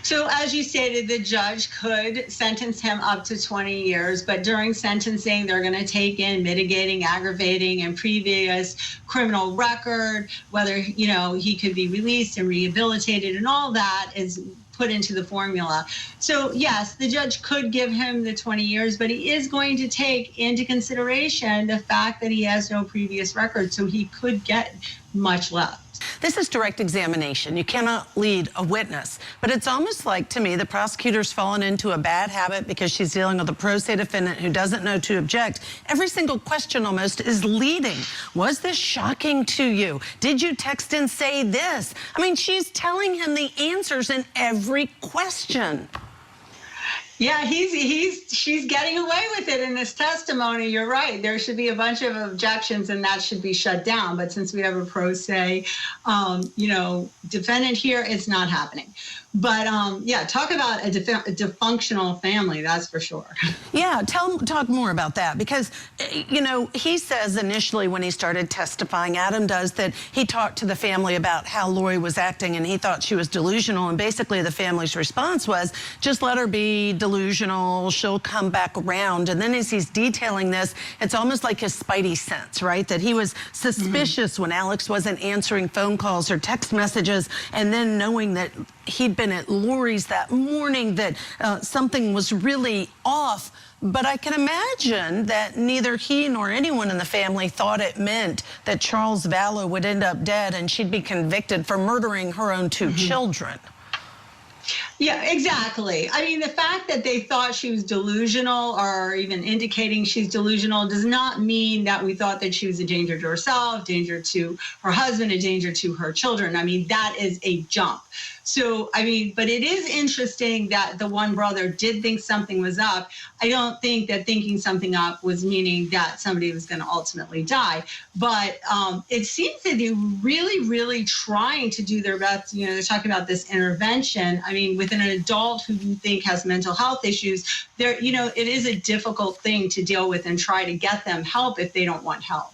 So as you stated, the judge could sentence him up to 20 years, but during sentencing, they're going to take in mitigating, aggravating, and previous criminal record, whether, he could be released and rehabilitated, and all that is put into the formula. So yes, the judge could give him the 20 years, but he is going to take into consideration the fact that he has no previous record, so he could get much less. This is direct examination. You cannot lead a witness. But it's almost like, to me, the prosecutor's fallen into a bad habit because she's dealing with a pro se defendant who doesn't know to object. Every single question almost is leading. Was this shocking to you? Did you text and say this? I mean, she's telling him the answers in every question. Yeah, she's getting away with it in this testimony. You're right. There should be a bunch of objections, and that should be shut down. But since we have a pro se, defendant here, it's not happening. But yeah, talk about a dysfunctional family. That's for sure. Yeah, talk more about that, because he says initially when he started testifying, Adam does, that he talked to the family about how Lori was acting, and he thought she was delusional. And basically, the family's response was, just let her be delusional. She'll come back around. And then as he's detailing this, it's almost like his spidey sense, right? That he was suspicious when Alex wasn't answering phone calls or text messages, and then knowing that he'd been at Lori's that morning, that something was really off. But I can imagine that neither he nor anyone in the family thought it meant that Charles Vallow would end up dead and she'd be convicted for murdering her own two children. Yeah, exactly. I mean, the fact that they thought she was delusional, or even indicating she's delusional, does not mean that we thought that she was a danger to herself, danger to her husband, a danger to her children. I mean, that is a jump. So, I mean, but it is interesting that the one brother did think something was up. I don't think that thinking something up was meaning that somebody was going to ultimately die. But it seems that they're really, really trying to do their best. They're talking about this intervention. I mean, with an adult who you think has mental health issues, it is a difficult thing to deal with and try to get them help if they don't want help.